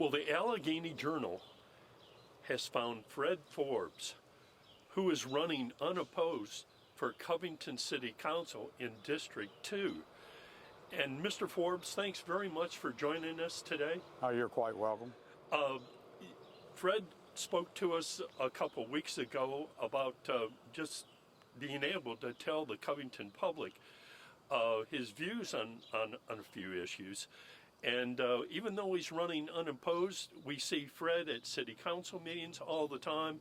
Well, the Alleghany Journal has found Fred Forbes, who is running unopposed for Covington City Council in District 2. And Mr. Forbes, thanks very much for joining us today. Oh, you're quite welcome. Fred spoke to us a couple weeks ago about just being able to tell the Covington public his views on a few issues. And even though he's running unopposed, we see Fred at city council meetings all the time.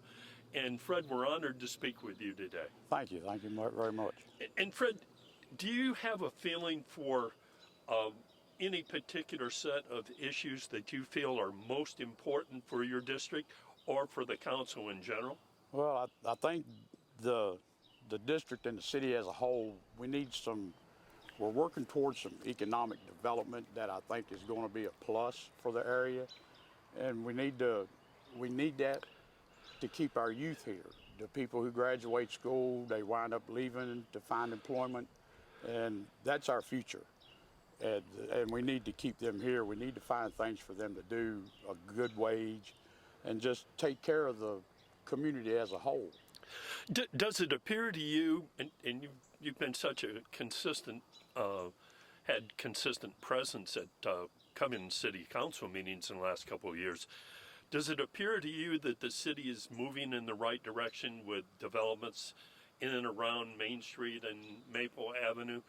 And Fred, we're honored to speak with you today. Thank you very much. And Fred, do you have a feeling for any particular set of issues that you feel are most important for your district or for the council in general? Well, I think the district and the city as a whole, we're working towards some economic development that I think is going to be a plus for the area. And we need that to keep our youth here. The people who graduate school, they wind up leaving to find employment, and that's our future. And we need to keep them here. We need to find things for them to do, a good wage, and just take care of the community as a whole. Does it appear to you, and you've been such a consistent, had consistent presence at Covington City Council meetings in the last couple of years, does it appear to you that the city is moving in the right direction with developments in and around Main Street and Maple Avenue?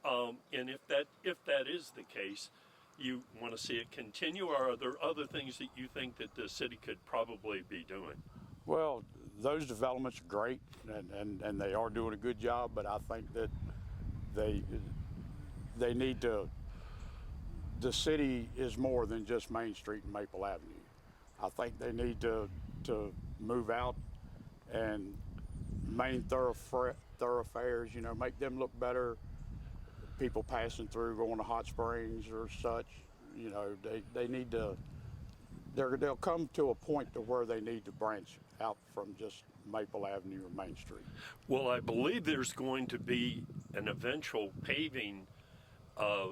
And if that is the case, you want to see it continue, or are there other things that you think that the city could probably be doing? Well, those developments are great, and they are doing a good job, but I think that they need to, the city is more than just Main Street and Maple Avenue. I think they need to move out and main thoroughfares, make them look better. People passing through, going to hot springs or such, they need to, they'll come to a point to where they need to branch out from just Maple Avenue or Main Street. Well, I believe there's going to be an eventual paving, a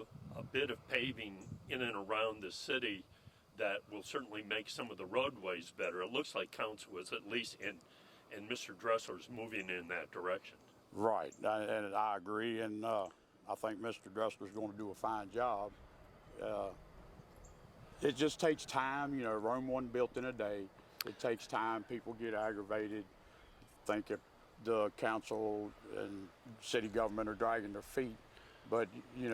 bit of paving in and around the city that will certainly make some of the roadways better. It looks like council is at least and Mr. Dressler's moving in that direction. Right, and I agree, and I think Mr. Dressler's going to do a fine job. It just takes time. Rome wasn't built in a day. It takes time. People get aggravated, think if the council and city government are dragging their feet. But, you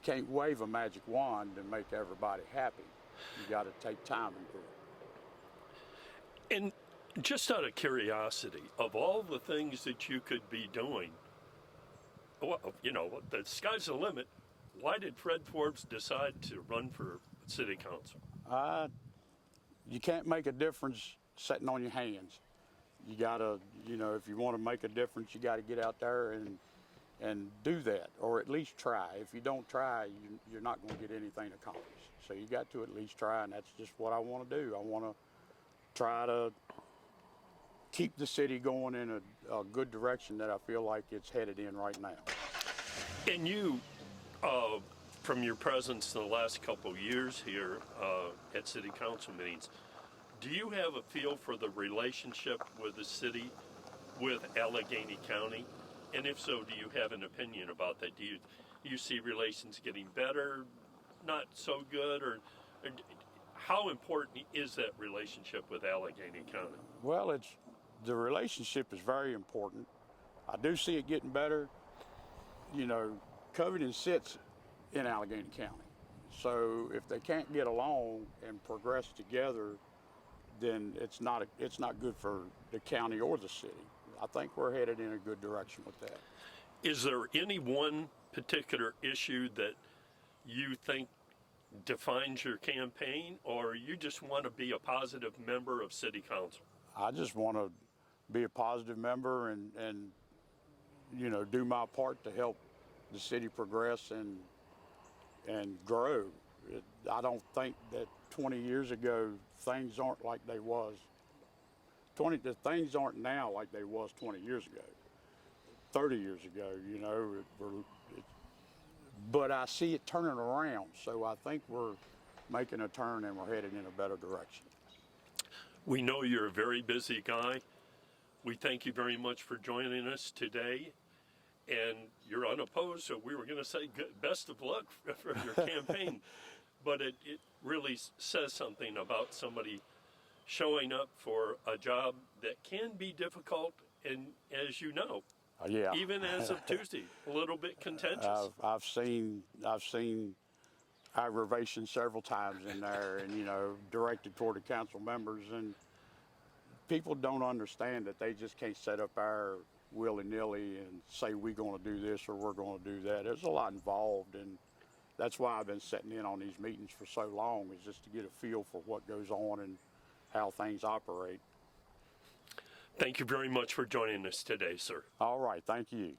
can't wave a magic wand and make everybody happy. You got to take time and do it. And just out of curiosity, of all the things that you could be doing, well, the sky's the limit. Why did Fred Forbes decide to run for city council? You can't make a difference sitting on your hands. You gotta, if you want to make a difference, you got to get out there and do that, or at least try. If you don't try, you're not going to get anything accomplished. So you got to at least try, and that's just what I want to do. I want to try to keep the city going in a good direction that I feel like it's headed in right now. And you, from your presence the last couple of years here at city council meetings, do you have a feel for the relationship with the city, with Alleghany County? And if so, do you have an opinion about that? Do you see relations getting better, not so good, or how important is that relationship with Alleghany County? Well, the relationship is very important. I do see it getting better. Covington sits in Alleghany County. So if they can't get along and progress together, then it's not good for the county or the city. I think we're headed in a good direction with that. Is there any one particular issue that you think defines your campaign, or you just want to be a positive member of city council? I just want to be a positive member and do my part to help the city progress and grow. I don't think that 20 years ago things aren't like they was. The things aren't now like they was 20 years ago, 30 years ago. But I see it turning around. So I think we're making a turn and we're headed in a better direction. We know you're a very busy guy. We thank you very much for joining us today. And you're unopposed, so we were going to say best of luck for your campaign. But it really says something about somebody showing up for a job that can be difficult, and as you know, Yeah. even as of Tuesday, a little bit contentious. I've seen aggravation several times in there, and directed toward the council members, and people don't understand that they just can't set up our willy-nilly and say we're going to do this or we're going to do that. There's a lot involved, and that's why I've been sitting in on these meetings for so long, is just to get a feel for what goes on and how things operate. Thank you very much for joining us today, sir. All right, thank you.